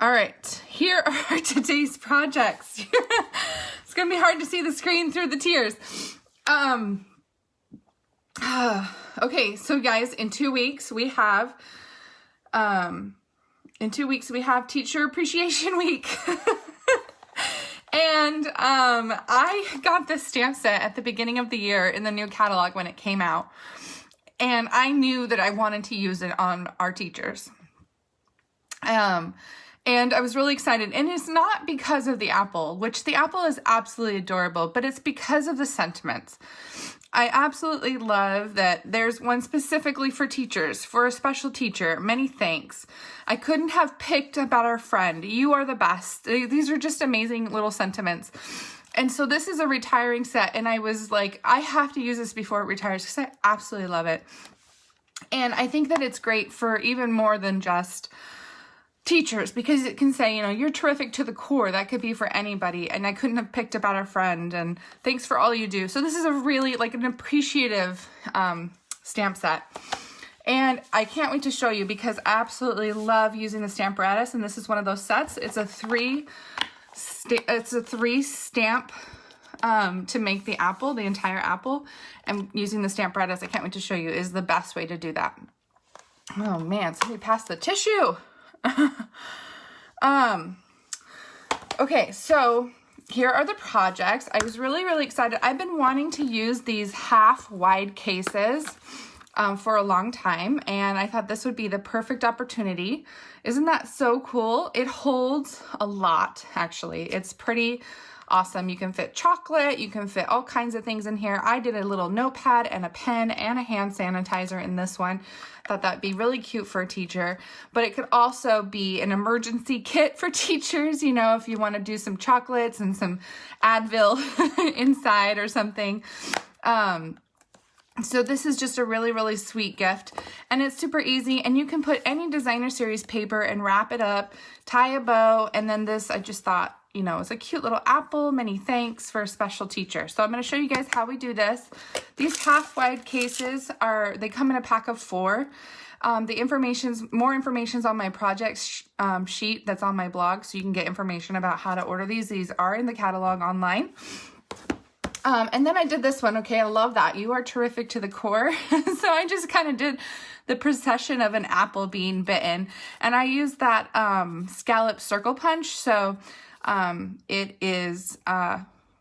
All right, here are today's projects. It's gonna be hard to see the screen through the tears. Okay, so guys, in 2 weeks we have Teacher Appreciation Week. And I got this stamp set at the beginning of the year in the new catalog when it came out. And I knew that I wanted to use it on our teachers. And I was really excited. And it's not because of the apple, which the apple is absolutely adorable, but it's because of the sentiments. I absolutely love that there's one specifically for teachers, for a special teacher. Many thanks. I couldn't have picked a better friend. You are the best. These are just amazing little sentiments. And so this is a retiring set, and I was like, I have to use this before it retires because I absolutely love it. And I think that it's great for even more than just teachers, because it can say, you know, you're terrific to the core. That could be for anybody, and I couldn't have picked a better friend, and thanks for all you do. So this is a really like an appreciative stamp set, and I can't wait to show you because I absolutely love using the Stamparatus, and this is one of those sets. It's a three stamp to make the apple, the entire apple, and using the Stamparatus, I can't wait to show you, is the best way to do that. Oh man, somebody passed the tissue. Okay, so here are the projects. I was really excited. I've been wanting to use these half wide cases for a long time, and I thought this would be the perfect opportunity. Isn't that so cool? It holds a lot, actually. It's pretty awesome. You can fit chocolate, you can fit all kinds of things in here. I did a little notepad and a pen and a hand sanitizer in this one. Thought that'd be really cute for a teacher, but it could also be an emergency kit for teachers, you know, if you want to do some chocolates and some Advil inside or something. So this is just a really sweet gift, and it's super easy, and you can put any designer series paper and wrap it up, tie a bow, and then this, I just thought, you know, it's a cute little apple. Many thanks for a special teacher. So I'm going to show you guys how we do this. These half-wide cases they come in a pack of 4. More information's on my projects sheet that's on my blog, so you can get information about how to order these. These are in the catalog online. And then I did this one. Okay, I love that. You are terrific to the core. So I just kind of did the procession of an apple being bitten, and I used that Scallop circle punch. So it is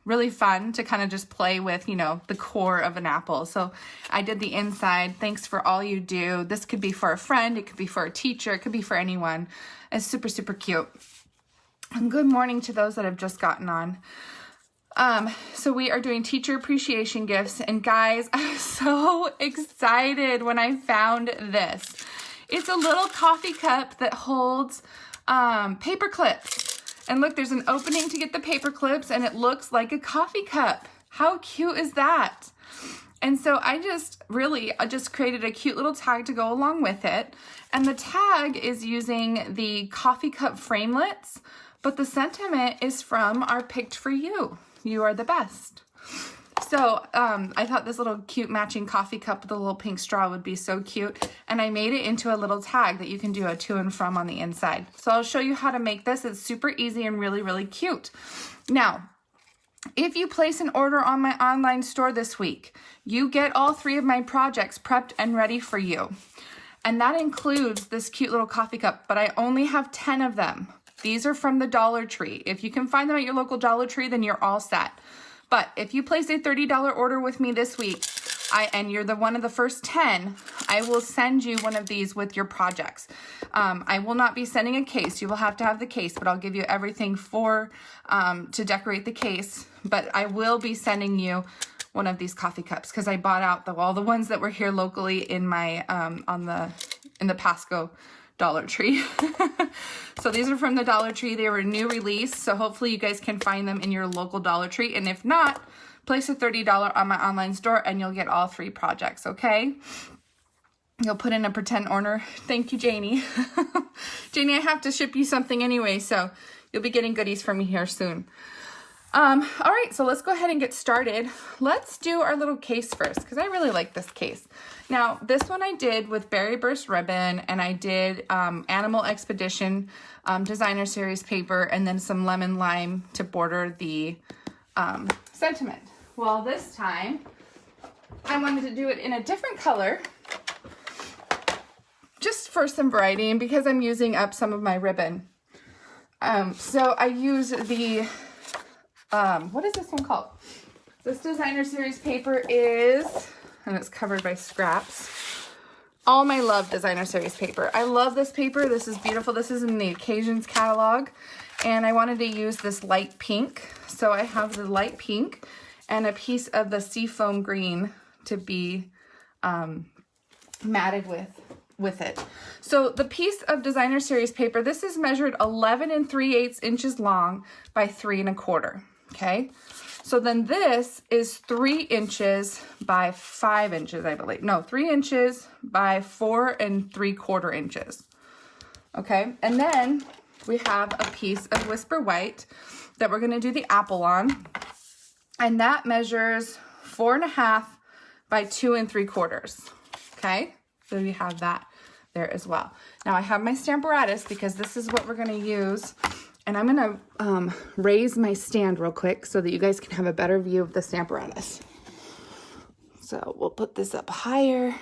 really fun to kind of just play with, you know, the core of an apple. So I did the inside. Thanks for all you do. This could be for a friend. It could be for a teacher. It could be for anyone. It's super cute. And good morning to those that have just gotten on. So we are doing teacher appreciation gifts, and guys, I was so excited when I found this. It's a little coffee cup that holds paper clips. And look, there's an opening to get the paper clips, and it looks like a coffee cup. How cute is that? And so I just created a cute little tag to go along with it. And the tag is using the coffee cup framelits, but the sentiment is from our Picked for You. You are the best. So I thought this little cute matching coffee cup with a little pink straw would be so cute. And I made it into a little tag that you can do a to and from on the inside. So I'll show you how to make this. It's super easy and really cute. Now, if you place an order on my online store this week, you get all 3 of my projects prepped and ready for you. And that includes this cute little coffee cup, but I only have 10 of them. These are from the Dollar Tree. If you can find them at your local Dollar Tree, then you're all set. But if you place a $30 order with me this week, and you're one of the first 10, I will send you one of these with your projects. I will not be sending a case. You will have to have the case, but I'll give you everything to decorate the case. But I will be sending you one of these coffee cups because I bought out all the ones that were here locally in my in the Pasco Dollar Tree. So these are from the Dollar Tree. They were a new release, so hopefully you guys can find them in your local Dollar Tree. And if not, place a $30 on my online store and you'll get all 3 projects, okay? You'll put in a pretend order. Thank you, Janie. Janie, I have to ship you something anyway, so you'll be getting goodies from me here soon. All right, so let's go ahead and get started. Let's do our little case first because I really like this case. Now, this one I did with Berry Burst ribbon, and I did Animal Expedition designer series paper, and then some lemon lime to border the sentiment. Well, this time I wanted to do it in a different color just for some variety and because I'm using up some of my ribbon. So I use the what is this one called? This designer series paper is, and it's covered by scraps. All My Love designer series paper. I love this paper. This is beautiful. This is in the Occasions catalog, and I wanted to use this light pink. So I have the light pink and a piece of the seafoam green to be matted with it. So the piece of designer series paper, this is measured 11 3/8 inches long by 3 1/4. Okay, so then this is 3 inches by 5 inches, I believe. No, 3 inches by 4 3/4 inches. Okay, and then we have a piece of Whisper White that we're going to do the apple on, and that measures 4 1/2 by 2 3/4. Okay, so we have that there as well. Now I have my Stamparatus because this is what we're going to use. And I'm going to raise my stand real quick so that you guys can have a better view of the Stamparatus. So we'll put this up higher.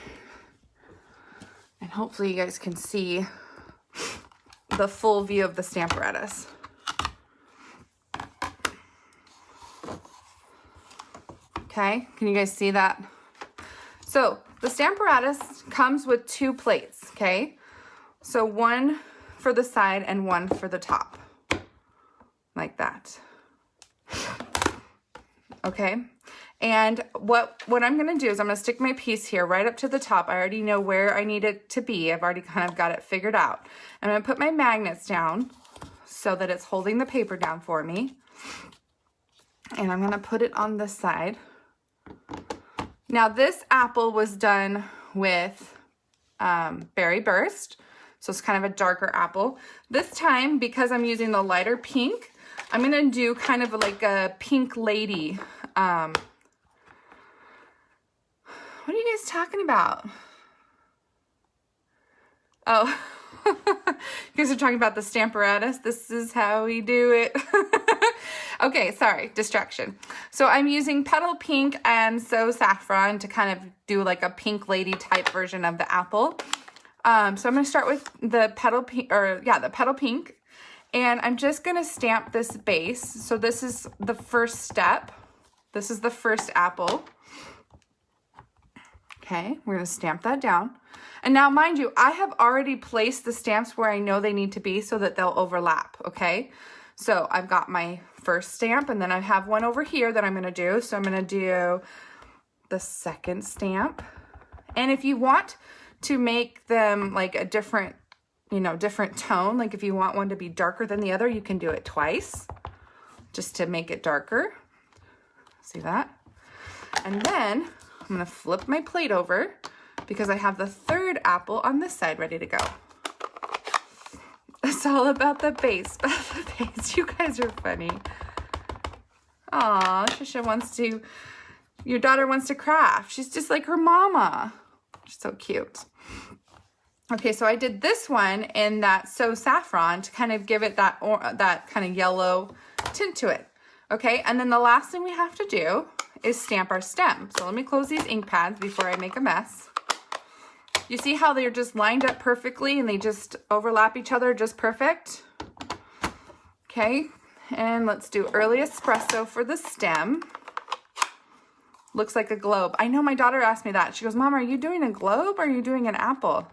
And hopefully you guys can see the full view of the Stamparatus. Okay, can you guys see that? So the Stamparatus comes with 2 plates, okay? So one for the side and one for the top. Like that. Okay, and what I'm going to do is I'm going to stick my piece here right up to the top. I already know where I need it to be. I've already kind of got it figured out. I'm going to put my magnets down so that it's holding the paper down for me. And I'm going to put it on this side. Now this apple was done with Berry Burst, so it's kind of a darker apple. This time, because I'm using the lighter pink, I'm going to do kind of like a pink lady. What are you guys talking about? Oh, you guys are talking about the Stamparatus. This is how we do it. Okay, sorry, distraction. So I'm using Petal Pink and So Saffron to kind of do like a pink lady type version of the apple. So I'm going to start with the Petal Pink, the Petal Pink. And I'm just going to stamp this base. So this is the first step. This is the first apple. Okay, we're going to stamp that down. And now, mind you, I have already placed the stamps where I know they need to be so that they'll overlap, okay? So I've got my first stamp, and then I have one over here that I'm going to do. So I'm going to do the second stamp. And if you want to make them like a different tone, like if you want one to be darker than the other, you can do it twice just to make it darker. See that? And then I'm going to flip my plate over because I have the third apple on this side ready to go. It's all about the base. You guys are funny. Aw, Trisha your daughter wants to craft. She's just like her mama. She's so cute. Okay, so I did this one in that So Saffron to kind of give it that kind of yellow tint to it. Okay, and then the last thing we have to do is stamp our stem. So let me close these ink pads before I make a mess. You see how they're just lined up perfectly and they just overlap each other just perfect? Okay, and let's do Early Espresso for the stem. Looks like a globe. I know my daughter asked me that. She goes, Mom, are you doing a globe or are you doing an apple?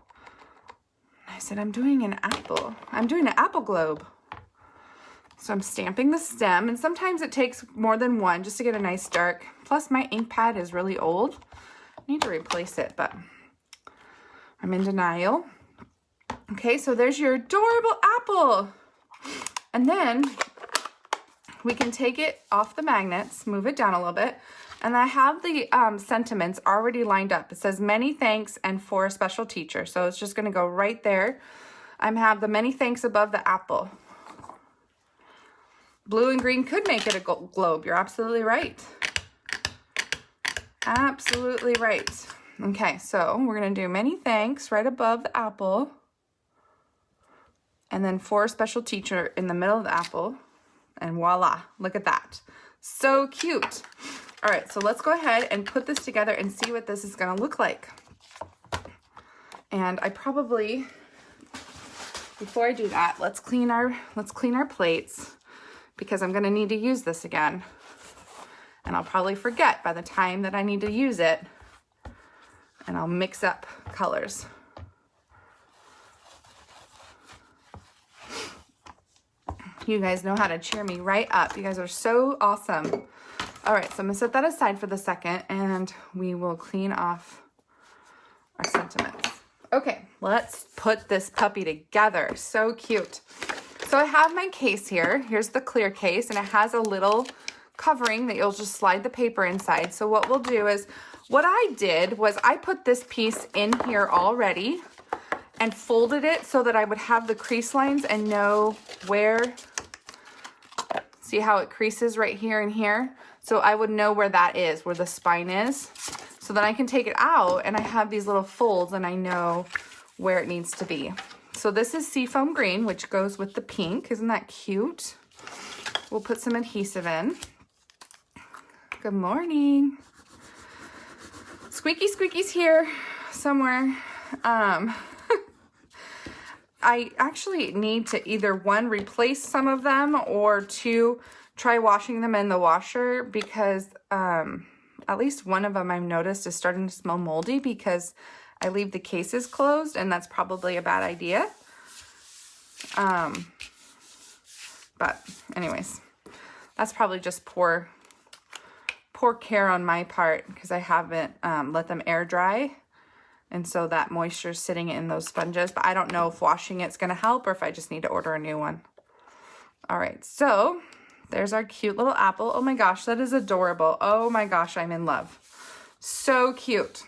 I said, I'm doing an apple. I'm doing an apple globe. So I'm stamping the stem, and sometimes it takes more than one just to get a nice dark. Plus my ink pad is really old. I need to replace it, but I'm in denial. Okay, so there's your adorable apple. And then we can take it off the magnets, move it down a little bit, and I have the sentiments already lined up. It says many thanks and for a special teacher. So it's just going to go right there. I have the many thanks above the apple. blue and green could make it a globe. You're absolutely right. Absolutely right. Okay, so we're gonna do many thanks right above the apple. And then for a special teacher in the middle of the apple. And voila, look at that. So cute. All right, so let's go ahead and put this together and see what this is gonna look like. And I probably, before I do that, let's clean our plates because I'm gonna need to use this again. And I'll probably forget by the time that I need to use it, and I'll mix up colors. You guys know how to cheer me right up. You guys are so awesome. All right, so I'm gonna set that aside for the second and we will clean off our sentiments. Okay, let's put this puppy together. So cute. So I have my case here. Here's the clear case, and it has a little covering that you'll just slide the paper inside. So what we'll do is, what I did was I put this piece in here already and folded it so that I would have the crease lines and know where, see how it creases right here and here? So I would know where that is, where the spine is. So then I can take it out and I have these little folds and I know where it needs to be. So this is seafoam green, which goes with the pink. Isn't that cute? We'll put some adhesive in. Good morning. Squeaky Squeaky's here somewhere. I actually need to either one, replace some of them, or two, try washing them in the washer because at least one of them I've noticed is starting to smell moldy because I leave the cases closed, and that's probably a bad idea. But anyways, that's probably just poor care on my part because I haven't let them air dry. And so that moisture is sitting in those sponges, but I don't know if washing it's gonna help or if I just need to order a new one. All right, so there's our cute little apple. Oh my gosh, that is adorable. Oh my gosh, I'm in love. So cute.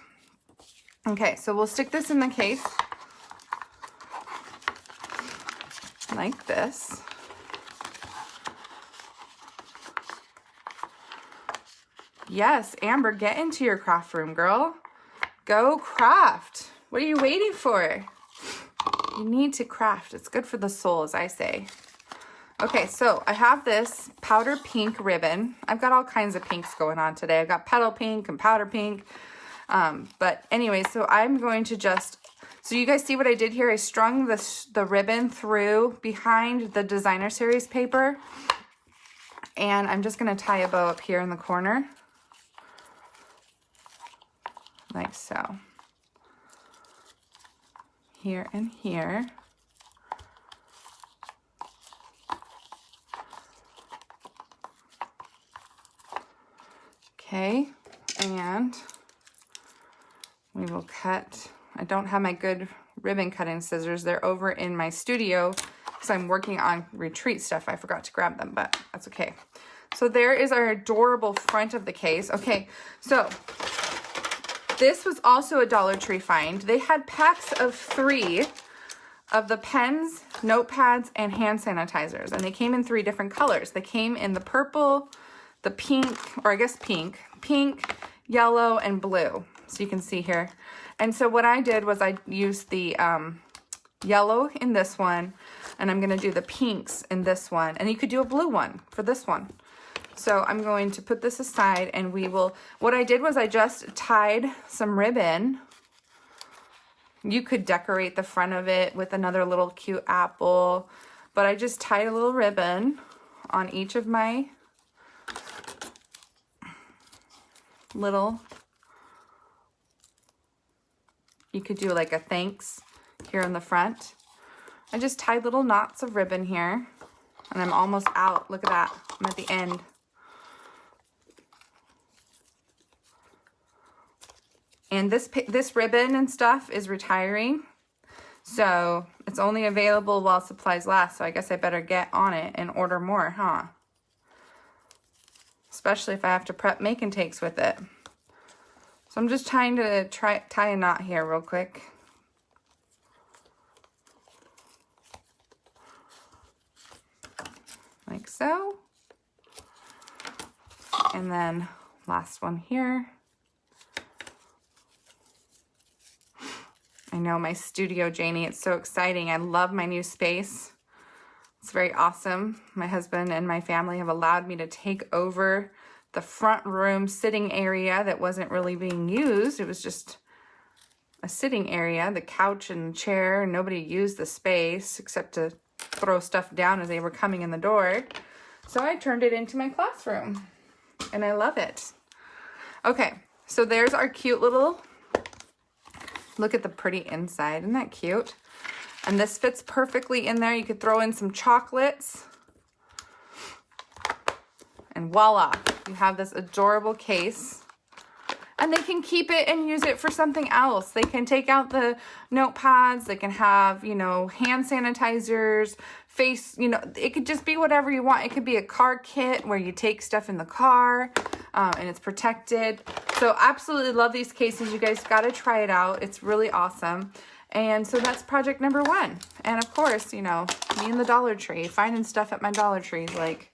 Okay, so we'll stick this in the case like this. Yes, Amber, get into your craft room, girl. Go craft. What are you waiting for? You need to craft. It's good for the soul, as I say. Okay, so I have this powder pink ribbon. I've got all kinds of pinks going on today. I've got petal pink and powder pink. But anyway, so I'm going to just, so you guys see what I did here? I strung the ribbon through behind the designer series paper. And I'm just going to tie a bow up here in the corner. Like so. Here and here. Okay, and we will cut. I don't have my good ribbon cutting scissors. They're over in my studio because I'm working on retreat stuff. I forgot to grab them, but that's okay. So there is our adorable front of the case. Okay, so this was also a Dollar Tree find. They had packs of 3 of the pens, notepads, and hand sanitizers, and they came in 3 different colors. They came in the purple, the pink, or I guess pink, yellow, and blue. So you can see here. And so what I did was I used the yellow in this one, and I'm gonna do the pinks in this one. And you could do a blue one for this one. So I'm going to put this aside and we will, what I did was I just tied some ribbon. You could decorate the front of it with another little cute apple, but I just tied a little ribbon on each of my little, you could do like a thanks here in the front. I just tied little knots of ribbon here and I'm almost out. Look at that, I'm at the end. And this ribbon and stuff is retiring, so it's only available while supplies last, so I guess I better get on it and order more, huh? Especially if I have to prep make and takes with it. So I'm just trying to tie a knot here real quick. Like so. And then last one here. I know, my studio, Janie, it's so exciting. I love my new space. It's very awesome. My husband and my family have allowed me to take over the front room sitting area that wasn't really being used. It was just a sitting area, the couch and chair. Nobody used the space except to throw stuff down as they were coming in the door. So I turned it into my classroom and I love it. Okay, so there's our cute little, look at the pretty inside. Isn't that cute? And this fits perfectly in there. You could throw in some chocolates. And voila, you have this adorable case. And they can keep it and use it for something else. They can take out the notepads. They can have, you know, hand sanitizers, face, you know, it could just be whatever you want. It could be a car kit where you take stuff in the car and it's protected. So absolutely love these cases. You guys got to try it out. It's really awesome. And so that's project number 1. And of course, you know, me and the Dollar Tree, finding stuff at my Dollar Tree is like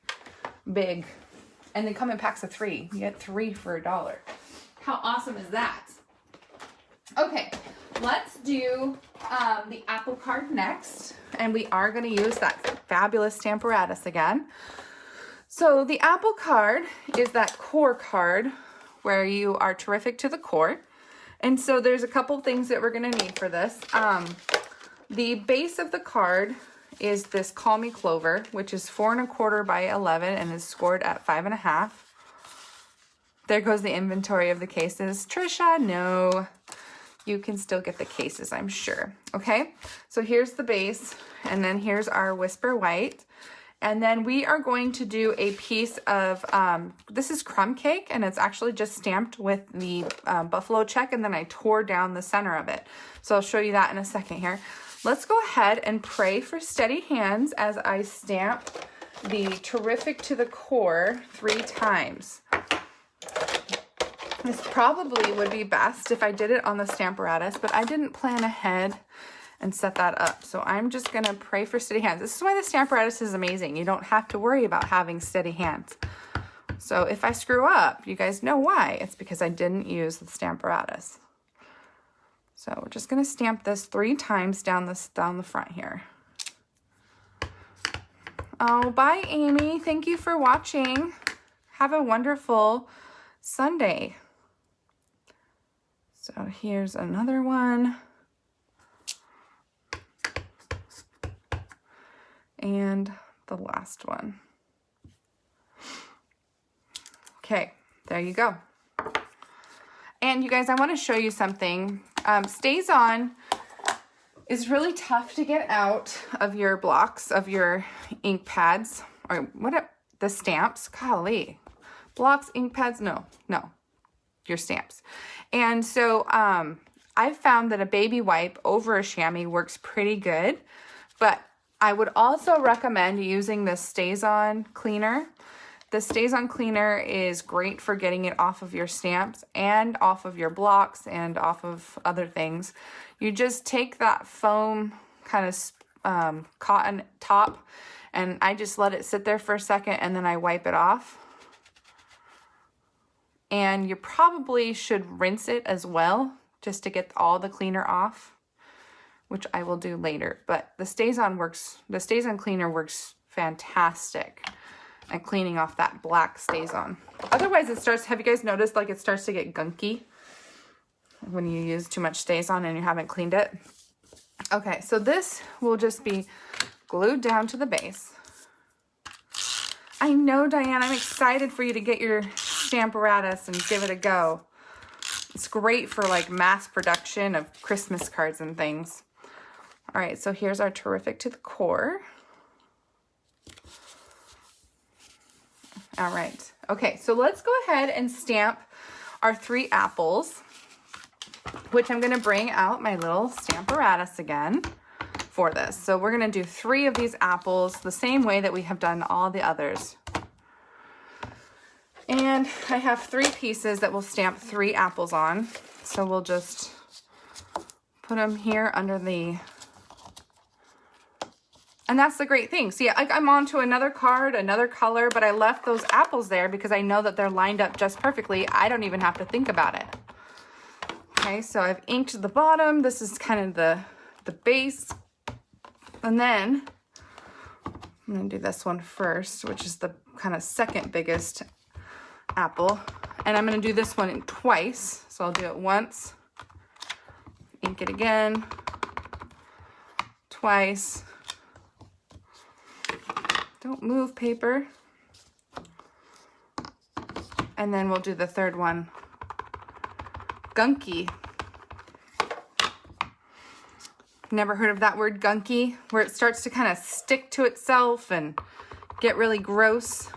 big. And they come in packs of 3. You get 3 for $1. How awesome is that? Okay, let's do the Apple card next. And we are going to use that fabulous Stamparatus again. So the Apple card is that core card where you are terrific to the core. And so there's a couple things that we're going to need for this. The base of the card is this Call Me Clover, which is 4 1/4 by 11 and is scored at 5 1/2. There goes the inventory of the cases. Trisha, no. You can still get the cases, I'm sure. Okay, so here's the base, and then here's our Whisper White. And then we are going to do a piece of, this is crumb cake, and it's actually just stamped with the buffalo check, and then I tore down the center of it. So I'll show you that in a second here. Let's go ahead and pray for steady hands as I stamp the Terrific to the Core 3 times. This probably would be best if I did it on the Stamparatus, but I didn't plan ahead and set that up. So I'm just going to pray for steady hands. This is why the Stamparatus is amazing. You don't have to worry about having steady hands. So if I screw up, you guys know why. It's because I didn't use the Stamparatus. So we're just going to stamp this 3 times down the front here. Oh, bye, Amy. Thank you for watching. Have a wonderful Sunday. So here's another one. And the last one. Okay, there you go. And you guys, I want to show you something. Stays on is really tough to get out of your blocks, of your ink pads, or the stamps. Golly. Blocks, ink pads, no, your stamps. And so I've found that a baby wipe over a chamois works pretty good, but I would also recommend using the Stays On cleaner. The Stays On cleaner is great for getting it off of your stamps and off of your blocks and off of other things. You just take that foam kind of cotton top, and I just let it sit there for a second, and then I wipe it off. And you probably should rinse it as well, just to get all the cleaner off, which I will do later. But the Stays On cleaner works fantastic at cleaning off that black Stays On. Otherwise it starts, have you guys noticed like it starts to get gunky when you use too much Stays On and you haven't cleaned it? Okay, so this will just be glued down to the base. I know, Diane, I'm excited for you to get your Stamparatus and give it a go. It's great for like mass production of Christmas cards and things. All right, so here's our Terrific to the Core. All right, okay, so let's go ahead and stamp our 3 apples, which I'm gonna bring out my little Stamparatus again for this. So we're gonna do 3 of these apples the same way that we have done all the others. And I have 3 pieces that will stamp 3 apples on. So we'll just put them here under the And that's the great thing. See, like I'm on to another card, another color, but I left those apples there because I know that they're lined up just perfectly. I don't even have to think about it. Okay, so I've inked the bottom. This is kind of the base. And then I'm gonna do this one first, which is the kind of second biggest apple. And I'm gonna do this one twice. So I'll do it once, ink it again, twice. Don't move, paper. And then we'll do the third one, gunky. Never heard of that word, gunky, where it starts to kind of stick to itself and get really gross.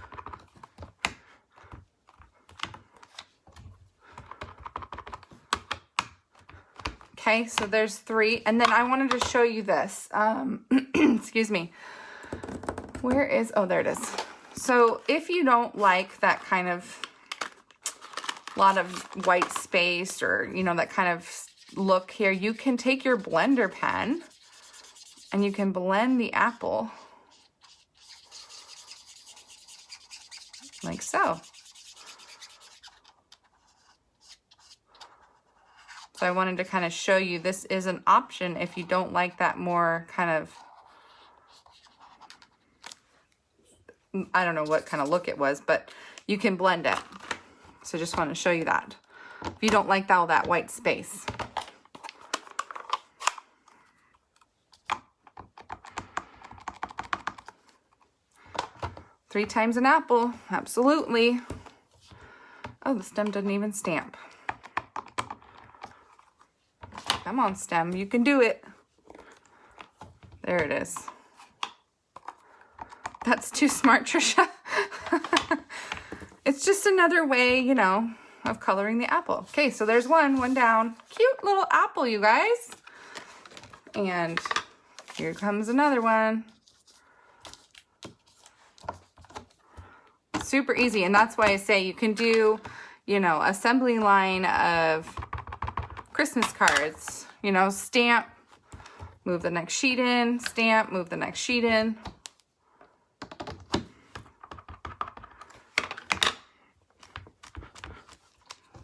Okay, so there's 3. And then I wanted to show you this. Excuse me. Where is, oh, there it is. So if you don't like that kind of lot of white space or, you know, that kind of look here, you can take your blender pen and you can blend the apple like so. So I wanted to kind of show you this is an option if you don't like that more kind of, I don't know what kind of look it was, but you can blend it. So just want to show you that. If you don't like all that white space. Three times an apple, absolutely. Oh, the stem doesn't even stamp. Come on, stem, you can do it. There it is. That's too smart, Trisha. It's just another way, you know, of coloring the apple. Okay, so there's one down. Cute little apple, you guys. And here comes another one. Super easy, and that's why I say you can do, you know, assembly line of Christmas cards. You know, stamp, move the next sheet in, stamp, move the next sheet in.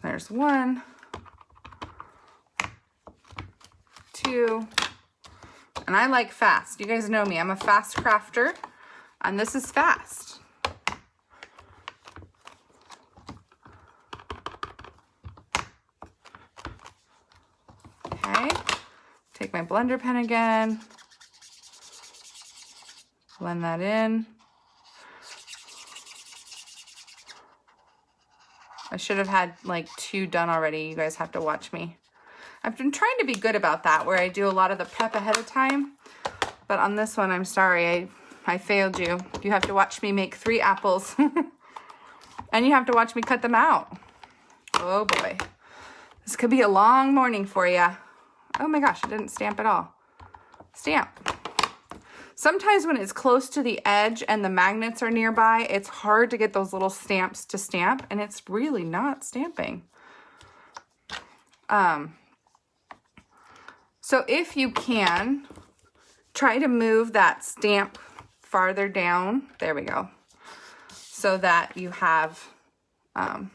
There's 1, 2, and I like fast. You guys know me, I'm a fast crafter, and this is fast. Okay, take my blender pen again, blend that in. I should have had like 2 done already. You guys have to watch me. I've been trying to be good about that, where I do a lot of the prep ahead of time. But on this one, I'm sorry, I failed you. You have to watch me make 3 apples. And you have to watch me cut them out. Oh boy. This could be a long morning for you. Oh my gosh, it didn't stamp at all. Stamp. Sometimes when it's close to the edge and the magnets are nearby, it's hard to get those little stamps to stamp, and it's really not stamping. So if you can, try to move that stamp farther down. There we go. So that you have kind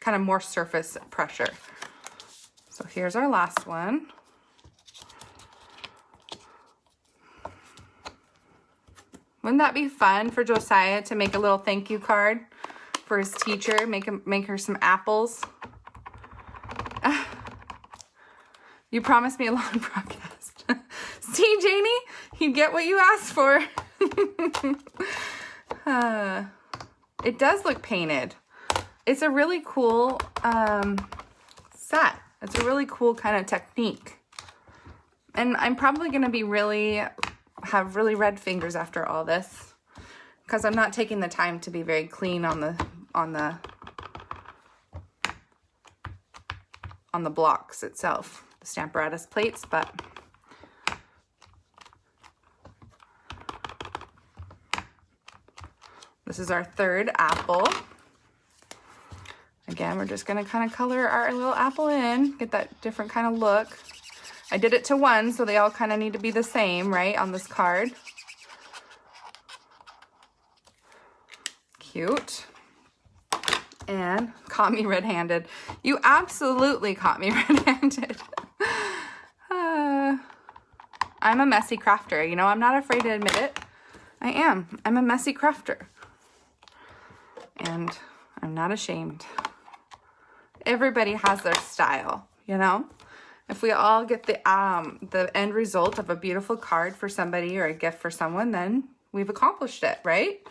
of more surface pressure. So here's our last one. Wouldn't that be fun for Josiah to make a little thank you card for his teacher? Make her some apples. You promised me a long broadcast. See, Janie, you get what you asked for. It does look painted. It's a really cool set. It's a really cool kind of technique. And I'm probably going to be have really red fingers after all this, because I'm not taking the time to be very clean on the blocks itself, the Stamparatus plates, but this is our 3rd apple. Again, we're just going to kind of color our little apple in, get that different kind of look. I did it to 1, so they all kind of need to be the same, right, on this card. cute. And caught me red-handed. You absolutely caught me red-handed. I'm a messy crafter. You know, I'm not afraid to admit it. I am. I'm a messy crafter. And I'm not ashamed. Everybody has their style, you know? If we all get the end result of a beautiful card for somebody or a gift for someone, then we've accomplished it, right?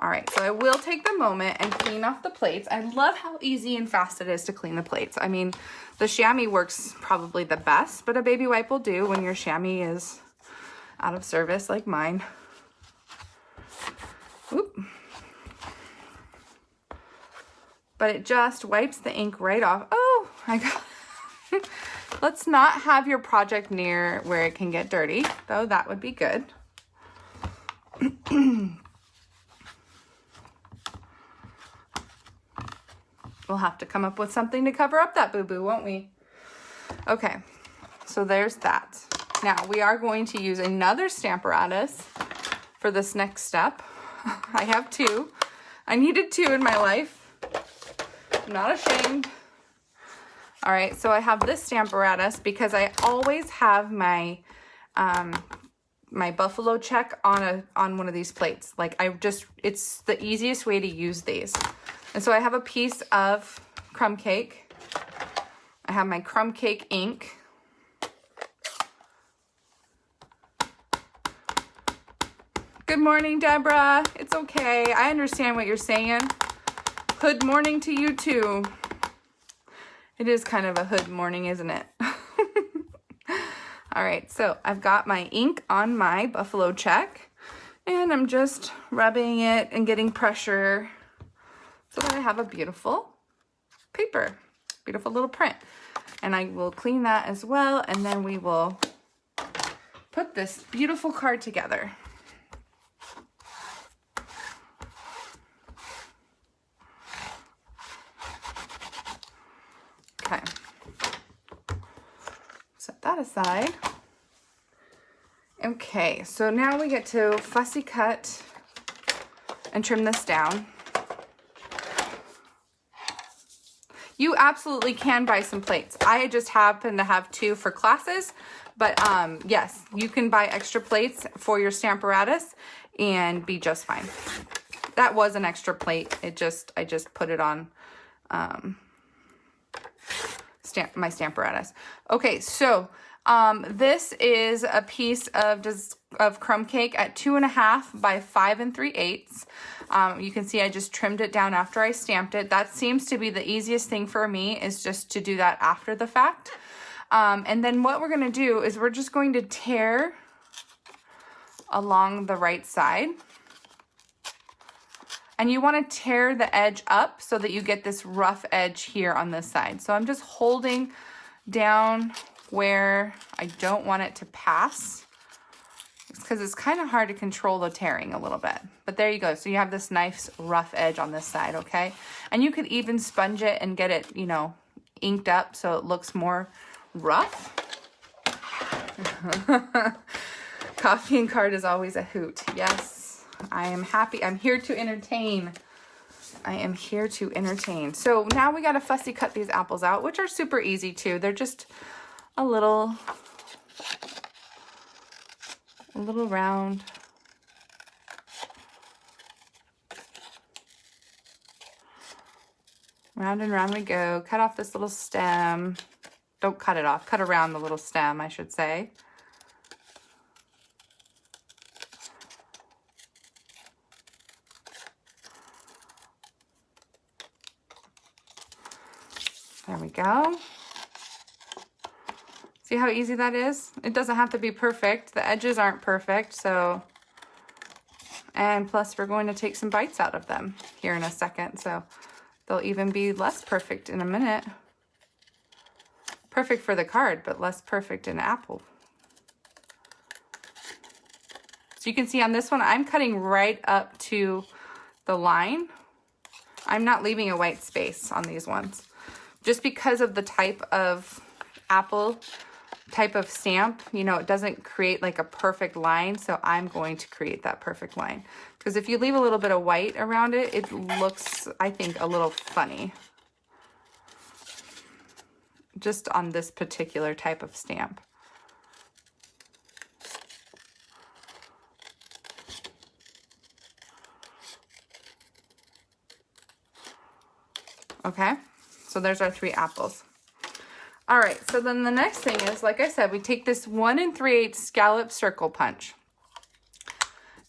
All right, so I will take the moment and clean off the plates. I love how easy and fast it is to clean the plates. I mean, the chamois works probably the best, but a baby wipe will do when your chamois is out of service like mine. Oop. But it just wipes the ink right off. Oh, I got Let's not have your project near where it can get dirty, though that would be good. We'll have to come up with something to cover up that boo-boo, won't we? Okay, so there's that. Now, we are going to use another Stamparatus for this next step. I have two. I needed two in my life. I'm not ashamed. All right, so I have this Stamparatus because I always have my my buffalo check on one of these plates. Like it's the easiest way to use these. And so I have a piece of crumb cake. I have my crumb cake ink. Good morning, Deborah. It's okay. I understand what you're saying. Good morning to you too. It is kind of a hood morning, isn't it? All right, so I've got my ink on my buffalo check and I'm just rubbing it and getting pressure so that I have a beautiful paper, beautiful little print. And I will clean that as well, and then we will put this beautiful card together. Okay, set that aside. Okay, so now we get to fussy cut and trim this down. You absolutely can buy some plates. I just happen to have two for classes, but yes, you can buy extra plates for your Stamparatus and be just fine. That was an extra plate. I just put it on my Stamparatus. Okay, so this is a piece of crumb cake at 2.5 by 5 3/8. You can see I just trimmed it down after I stamped it. That seems to be the easiest thing for me, is just to do that after the fact. And then what we're going to do is we're just going to tear along the right side. And you want to tear the edge up so that you get this rough edge here on this side. So I'm just holding down where I don't want it to pass, because it's kind of hard to control the tearing a little bit. But there you go. So you have this nice rough edge on this side, okay? And you could even sponge it and get it, you know, inked up so it looks more rough. Coffee and card is always a hoot. Yes, I am happy. I'm here to entertain. I am here to entertain. So now we got to fussy cut these apples out, which are super easy too. They're just a little round. Round and round we go. Cut off this little stem. Don't cut it off. Cut around the little stem, I should say. There we go. See how easy that is? It doesn't have to be perfect. The edges aren't perfect, so. And plus we're going to take some bites out of them here in a second, so they'll even be less perfect in a minute. Perfect for the card, but less perfect in apple. So you can see on this one, I'm cutting right up to the line. I'm not leaving a white space on these ones. Just because of the type of apple type of stamp, you know, it doesn't create like a perfect line. So I'm going to create that perfect line. Because if you leave a little bit of white around it, it looks, I think, a little funny. Just on this particular type of stamp. Okay, so there's our 3 apples. All right, so then the next thing is, like I said, we take this 1 3/8 scallop circle punch.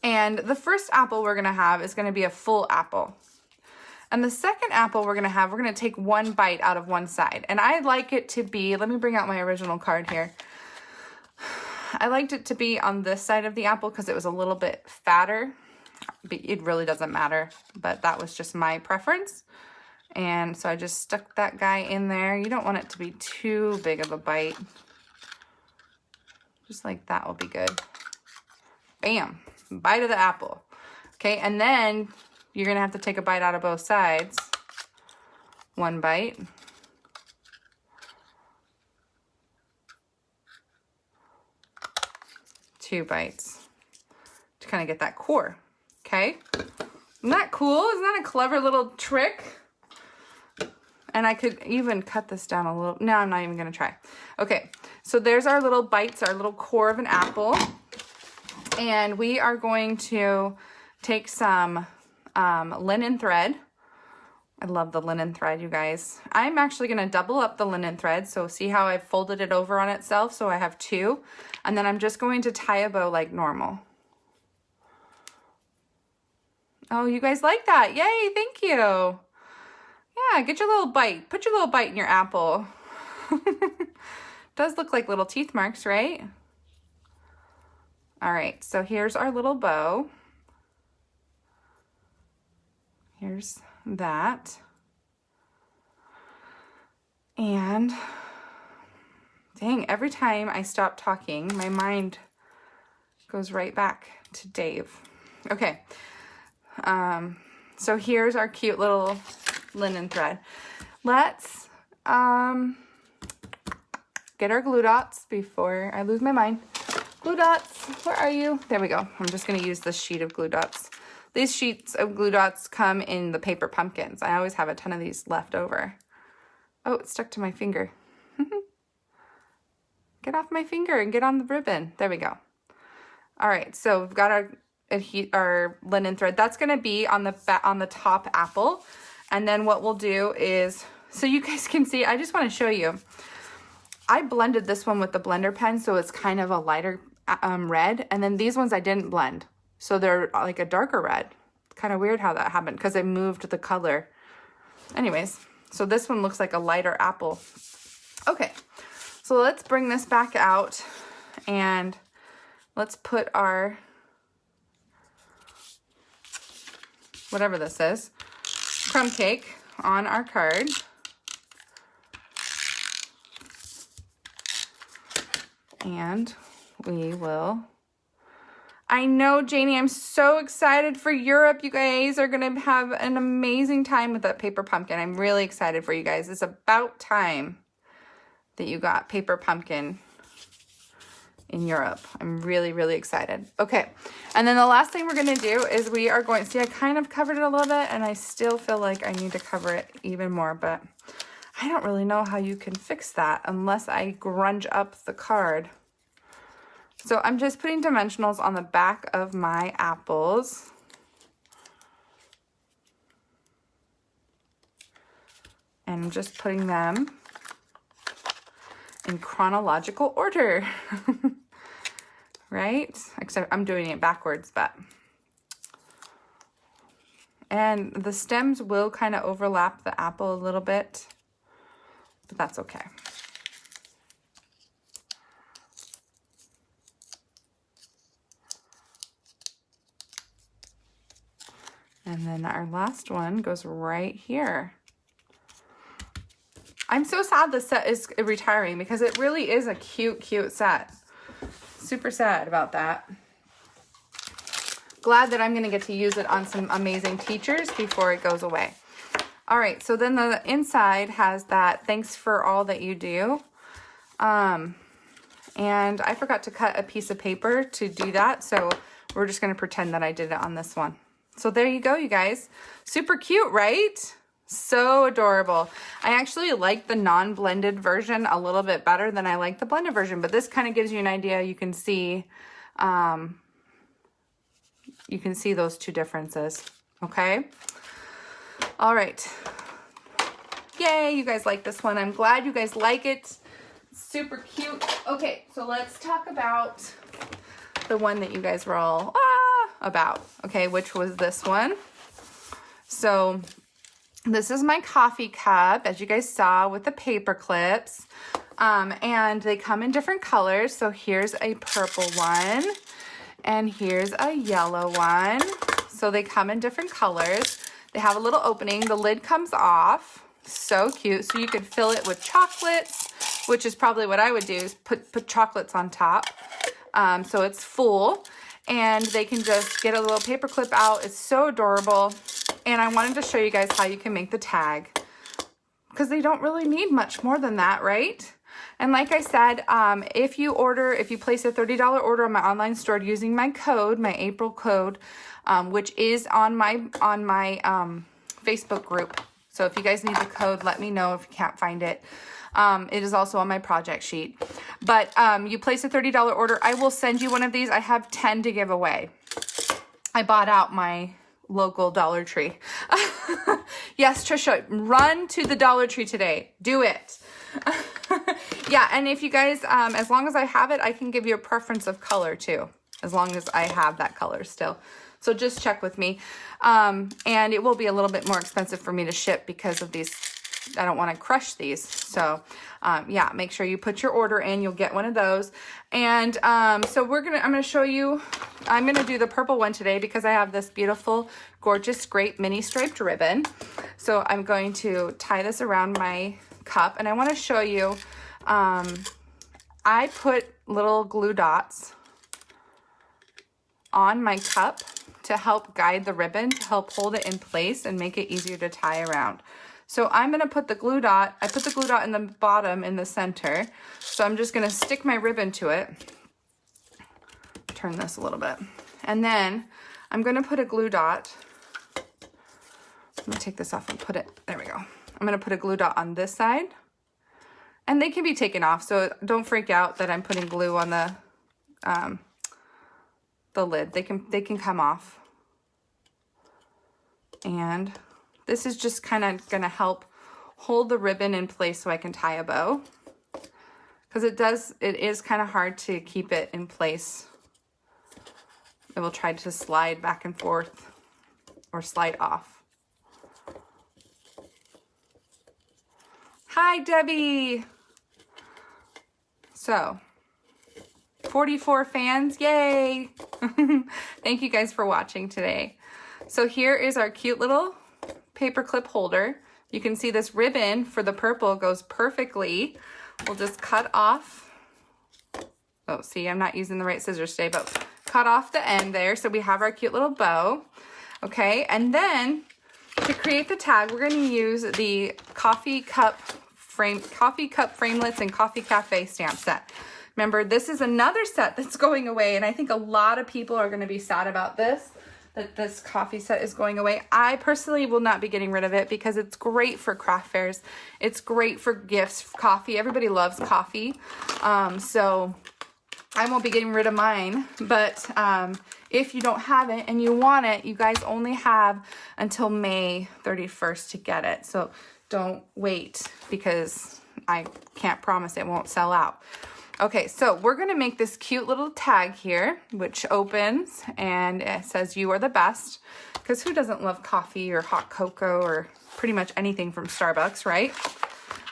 And the first apple we're gonna have is gonna be a full apple. And the second apple we're gonna take 1 bite out of one side. And I like it to be, let me bring out my original card here. I liked it to be on this side of the apple because it was a little bit fatter. It really doesn't matter, but that was just my preference. And so I just stuck that guy in there. You don't want it to be too big of a bite. Just like that will be good. Bam, bite of the apple. Okay, and then you're gonna have to take a bite out of both sides. 1 bite. 2 bites to kind of get that core, okay? Isn't that cool? Isn't that a clever little trick? And I could even cut this down a little. No, I'm not even gonna try. Okay, so there's our little bites, our little core of an apple. And we are going to take some linen thread. I love the linen thread, you guys. I'm actually gonna double up the linen thread. So see how I've folded it over on itself? So I have 2. And then I'm just going to tie a bow like normal. Oh, you guys like that? Yay, thank you. Yeah, get your little bite. Put your little bite in your apple. Does look like little teeth marks, right? All right, so here's our little bow. Here's that. And dang, every time I stop talking, my mind goes right back to Dave. Okay, so here's our cute little linen thread. Let's get our glue dots before I lose my mind. Glue dots, where are you? There we go. I'm just gonna use this sheet of glue dots. These sheets of glue dots come in the paper pumpkins. I always have a ton of these left over. Oh, it stuck to my finger. Get off my finger and get on the ribbon. There we go. All right, so we've got our linen thread. That's gonna be on the top apple. And then what we'll do is, so you guys can see, I just wanna show you. I blended this one with the blender pen, so it's kind of a lighter red. And then these ones I didn't blend. So they're like a darker red. Kind of weird how that happened because it moved the color. Anyways, so this one looks like a lighter apple. Okay, so let's bring this back out and let's put our, whatever this is, crumb cake on our card. And we will, I know, Janie, I'm so excited for Europe. You guys are going to have an amazing time with that paper pumpkin. I'm really excited for you guys. It's about time that you got paper pumpkin in Europe. I'm really, really excited. Okay, and then the last thing we're going to do is we are going, see, I kind of covered it a little bit, and I still feel like I need to cover it even more, but I don't really know how you can fix that unless I grunge up the card. So I'm just putting dimensionals on the back of my apples. And I'm just putting them in chronological order. Right? Except I'm doing it backwards, but. And the stems will kind of overlap the apple a little bit, but that's okay. And then our last one goes right here. I'm so sad this set is retiring because it really is a cute, cute set. Super sad about that. Glad that I'm going to get to use it on some amazing teachers before it goes away. All right, so then the inside has that, thanks for all that you do. and I forgot to cut a piece of paper to do that, so we're just going to pretend that I did it on this one. So there you go, you guys. Super cute, right? So adorable. I actually like the non-blended version a little bit better than I like the blended version, but this kind of gives you an idea. You can see those two differences, okay? All right. Yay, you guys like this one. I'm glad you guys like it. Super cute. Okay, so let's talk about the one that you guys were all about, okay, which was this one. So this is my coffee cup, as you guys saw, with the paper clips, and they come in different colors. So here's a purple one, and here's a yellow one. So they come in different colors. They have a little opening. The lid comes off. So cute. So you could fill it with chocolates, which is probably what I would do, is put chocolates on top. So it's full, and they can just get a little paper clip out. It's so adorable. And I wanted to show you guys how you can make the tag, because they don't really need much more than that, right? And like I said, if you place a $30 order on my online store using my code, my April code, which is on my Facebook group. So if you guys need the code, let me know if you can't find it. It is also on my project sheet. But you place a $30 order, I will send you one of these. I have 10 to give away. I bought out my local Dollar Tree. Yes, Trisha, run to the Dollar Tree today. Do it. Yeah, and if you guys, as long as I have it, I can give you a preference of color too, as long as I have that color still. So just check with me. And it will be a little bit more expensive for me to ship because of these. I don't want to crush these. So yeah, make sure you put your order in. You'll get one of those. And so I'm going to show you, I'm going to do the purple one today because I have this beautiful, gorgeous, great mini striped ribbon. So I'm going to tie this around my cup, and I want to show you, I put little glue dots on my cup to help guide the ribbon, to help hold it in place and make it easier to tie around. So I'm going to put the glue dot, I put the glue dot in the bottom in the center. So I'm just going to stick my ribbon to it. Turn this a little bit. And then I'm going to put a glue dot. Let me take this off and put it, there we go. I'm going to put a glue dot on this side. And they can be taken off, so don't freak out that I'm putting glue on the lid. They can come off. And this is just kind of going to help hold the ribbon in place so I can tie a bow. Because it is kind of hard to keep it in place. It will try to slide back and forth or slide off. Hi, Debbie. So, 44 fans, yay. Thank you guys for watching today. So here is our cute little paper clip holder. You can see this ribbon for the purple goes perfectly. We'll just cut off. Oh, see, I'm not using the right scissors today, but cut off the end there. So we have our cute little bow. Okay, and then to create the tag, we're going to use the coffee cup framelits and coffee cafe stamp set. Remember, this is another set that's going away, and I think a lot of people are going to be sad about this, that this coffee set is going away. I personally will not be getting rid of it because it's great for craft fairs. It's great for gifts, coffee. Everybody loves coffee. So I won't be getting rid of mine, but if you don't have it and you want it, you guys only have until May 31st to get it. So don't wait, because I can't promise it won't sell out. Okay, so we're going to make this cute little tag here, which opens and it says "You are the best," because who doesn't love coffee or hot cocoa or pretty much anything from Starbucks, right?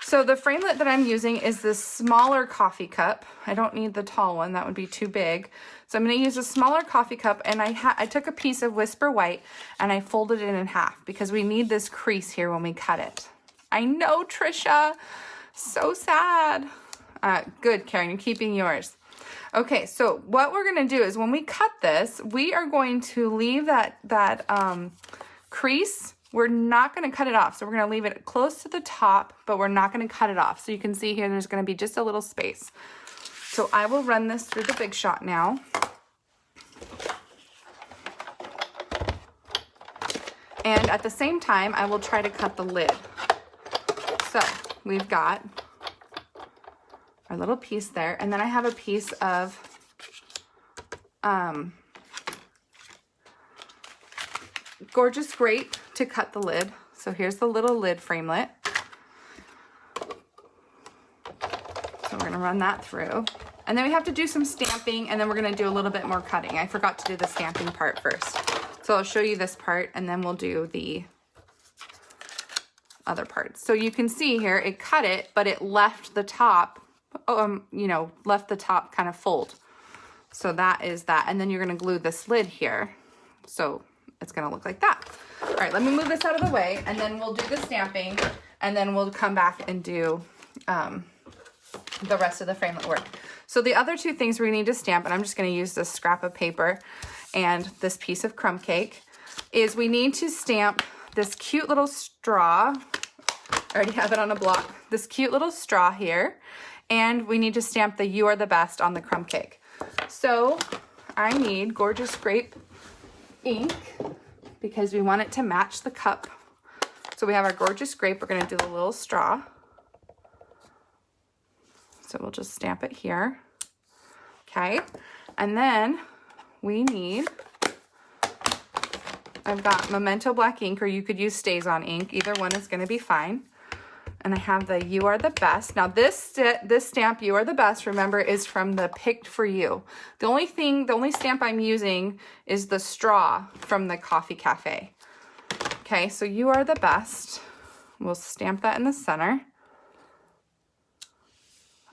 So the framelit that I'm using is this smaller coffee cup. I don't need the tall one, that would be too big. So I'm going to use a smaller coffee cup, and I took a piece of Whisper White and I folded it in half because we need this crease here when we cut it. I know, Trisha, so sad. Good, Karen, you're keeping yours. Okay, so what we're going to do is when we cut this, we are going to leave that crease. We're not going to cut it off. So we're going to leave it close to the top, but we're not going to cut it off. So you can see here there's going to be just a little space. So I will run this through the Big Shot now. And at the same time, I will try to cut the lid. So we've got our little piece there, and then I have a piece of Gorgeous Grape to cut the lid. So here's the little lid framelit. So we're gonna run that through. And then we have to do some stamping, and then we're gonna do a little bit more cutting. I forgot to do the stamping part first. So I'll show you this part, and then we'll do the other parts. So you can see here, it cut it, but it left the top, you know, left the top kind of fold. So that is that. And then you're gonna glue this lid here. So it's gonna look like that. All right, let me move this out of the way, and then we'll do the stamping, and then we'll come back and do the rest of the framelit work. So the other two things we need to stamp, and I'm just gonna use this scrap of paper and this piece of crumb cake, is we need to stamp this cute little straw. I already have it on a block. This cute little straw here, and we need to stamp the "You Are the Best" on the crumb cake. So I need Gorgeous Grape ink because we want it to match the cup. So we have our Gorgeous Grape. We're gonna do the little straw. So we'll just stamp it here. Okay, and then we need, I've got Memento black ink, or you could use StazOn ink. Either one is gonna be fine. And I have the "You Are the Best." Now this stamp, "You Are the Best," remember, is from the Picked for You. The only stamp I'm using is the straw from the Coffee Cafe. Okay, so "You Are the Best." We'll stamp that in the center.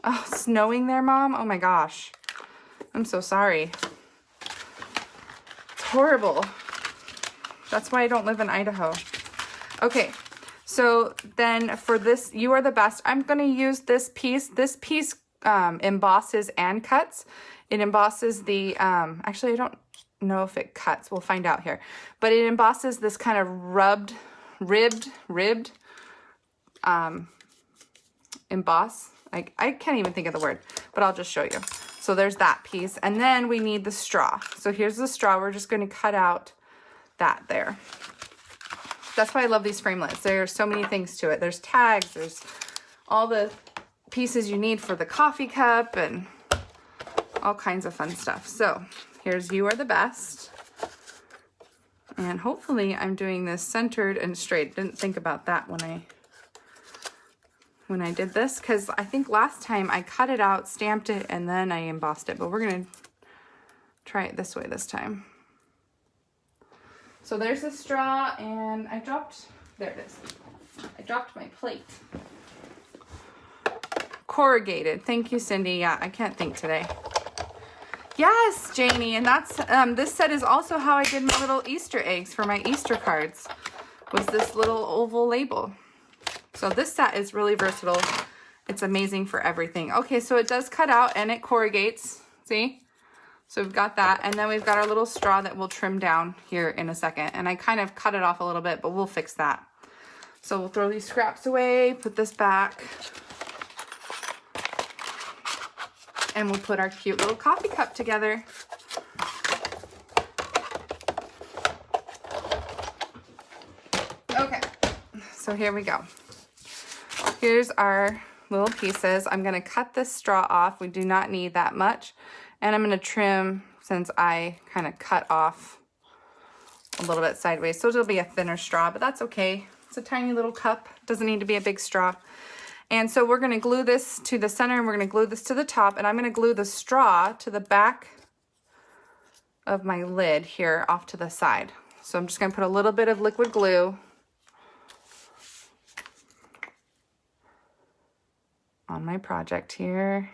Oh, snowing there, Mom? Oh my gosh. I'm so sorry. It's horrible. That's why I don't live in Idaho. Okay. So then for this "You Are the Best," I'm going to use this piece. This piece embosses and cuts. It embosses the, actually I don't know if it cuts. We'll find out here. But it embosses this kind of ribbed, emboss. I can't even think of the word, but I'll just show you. So there's that piece. And then we need the straw. So here's the straw. We're just going to cut out that there. That's why I love these framelits. There's so many things to it. There's tags, there's all the pieces you need for the coffee cup and all kinds of fun stuff. So here's "You Are the Best." And hopefully I'm doing this centered and straight. Didn't think about that when I did this, because I think last time I cut it out, stamped it, and then I embossed it. But we're gonna try it this way this time. So there's the straw, and there it is. I dropped my plate. Corrugated. Thank you, Cindy. Yeah, I can't think today. Yes, Janie, and that's, this set is also how I did my little Easter eggs for my Easter cards, was this little oval label. So this set is really versatile. It's amazing for everything. Okay, so it does cut out and it corrugates, see? So we've got that, and then we've got our little straw that we'll trim down here in a second. And I kind of cut it off a little bit, but we'll fix that. So we'll throw these scraps away, put this back, and we'll put our cute little coffee cup together. Okay, so here we go. Here's our little pieces. I'm gonna cut this straw off. We do not need that much. And I'm going to trim, since I kind of cut off a little bit sideways. So it'll be a thinner straw, but that's okay. It's a tiny little cup. Doesn't need to be a big straw. And so we're going to glue this to the center, and we're going to glue this to the top. And I'm going to glue the straw to the back of my lid here off to the side. So I'm just going to put a little bit of liquid glue on my project here.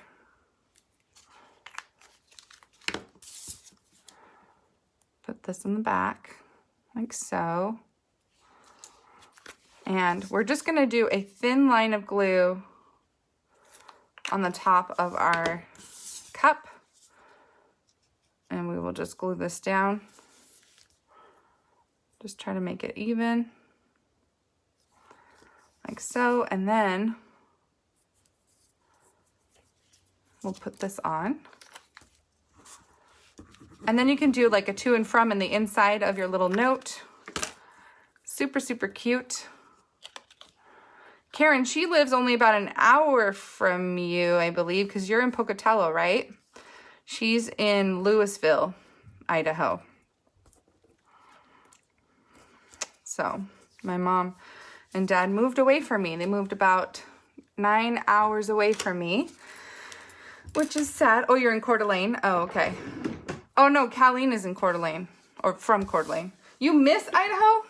Put this in the back, like so. And we're just gonna do a thin line of glue on the top of our cup. And we will just glue this down. Just try to make it even, like so. And then we'll put this on. And then you can do like a to and from in the inside of your little note. Super, super cute. Karen, she lives only about an hour from you, I believe, because you're in Pocatello, right? She's in Louisville, Idaho. So my mom and dad moved away from me. They moved about 9 hours away from me, which is sad. Oh, you're in Coeur d'Alene? Oh, okay. Oh, no, Colleen is in Coeur d'Alene, or from Coeur d'Alene. You miss Idaho?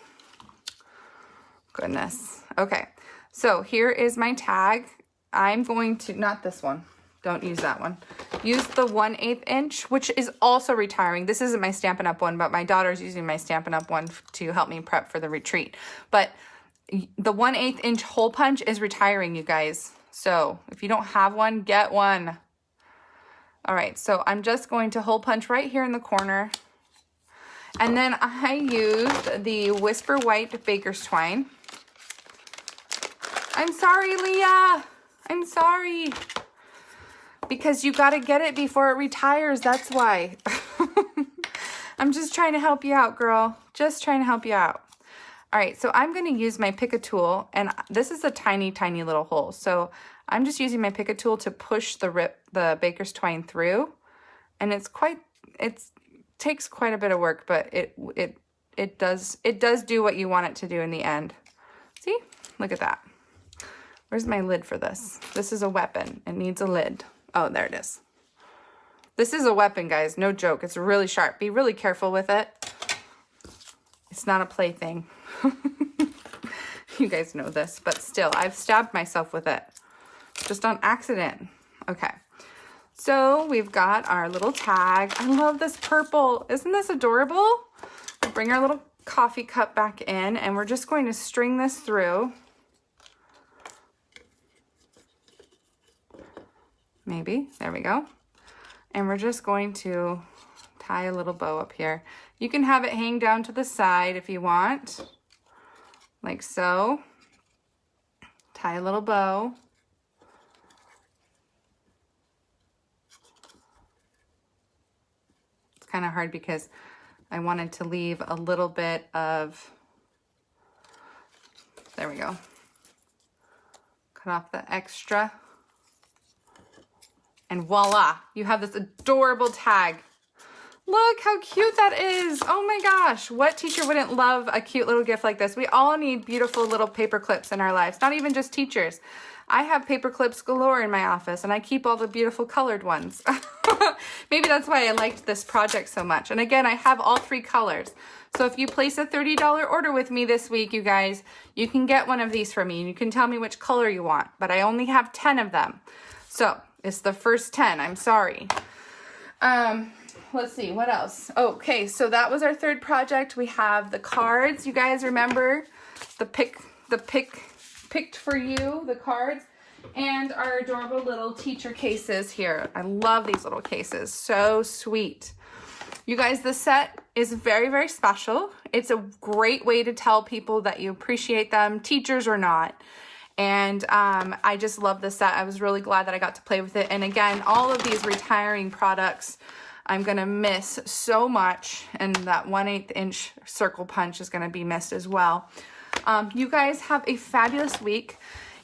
Goodness. Okay, so here is my tag. I'm going to, not this one. Don't use that one. Use the 1/8 inch, which is also retiring. This isn't my Stampin' Up! One, but my daughter's using my Stampin' Up! One to help me prep for the retreat. But the 1/8 inch hole punch is retiring, you guys. So if you don't have one, get one. All right, so I'm just going to hole punch right here in the corner. And then I used the Whisper White Baker's Twine. I'm sorry, Leah. I'm sorry. Because you got to get it before it retires. That's why. I'm just trying to help you out, girl. Just trying to help you out. All right, so I'm going to use my Pick a Tool. And this is a tiny, tiny little hole. So I'm just using my Pick a Tool to push the Baker's Twine through. And it takes quite a bit of work, but it does do what you want it to do in the end. See? Look at that. Where's my lid for this? This is a weapon. It needs a lid. Oh, there it is. This is a weapon, guys. No joke. It's really sharp. Be really careful with it. It's not a plaything. You guys know this, but still, I've stabbed myself with it. Just on accident. Okay. So we've got our little tag. I love this purple. Isn't this adorable? We'll bring our little coffee cup back in, and we're just going to string this through. Maybe. There we go. And we're just going to tie a little bow up here. You can have it hang down to the side if you want, like so. Tie a little bow. It's kind of hard because I wanted to leave a little bit of, there we go. Cut off the extra. And voila, you have this adorable tag. Look how cute that is. Oh my gosh, what teacher wouldn't love a cute little gift like this? We all need beautiful little paper clips in our lives, not even just teachers. I have paper clips galore in my office, and I keep all the beautiful colored ones. Maybe that's why I liked this project so much. And again, I have all 3 colors. So if you place a $30 order with me this week, you guys, you can get one of these for me, and you can tell me which color you want, but I only have 10 of them. So it's the first 10, I'm sorry. Let's see, what else? Okay, so that was our 3rd project. We have the cards. You guys remember the picked for you, the cards, and our adorable little teacher cases here. I love these little cases, so sweet. You guys, the set is very, very special. It's a great way to tell people that you appreciate them, teachers or not. And I just love this set. I was really glad that I got to play with it. And again, all of these retiring products I'm going to miss so much. And that 1/8 inch circle punch is going to be missed as well. You guys have a fabulous week.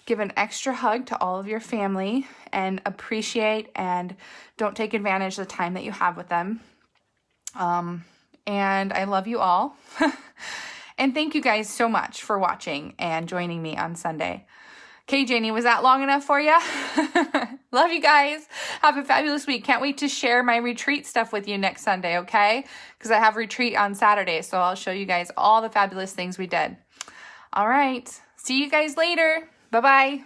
Give an extra hug to all of your family and appreciate and don't take advantage of the time that you have with them. And I love you all. And thank you guys so much for watching and joining me on Sunday. Okay, Janie, was that long enough for you? Love you guys. Have a fabulous week. Can't wait to share my retreat stuff with you next Sunday, okay? Because I have retreat on Saturday, so I'll show you guys all the fabulous things we did. All right. See you guys later. Bye-bye.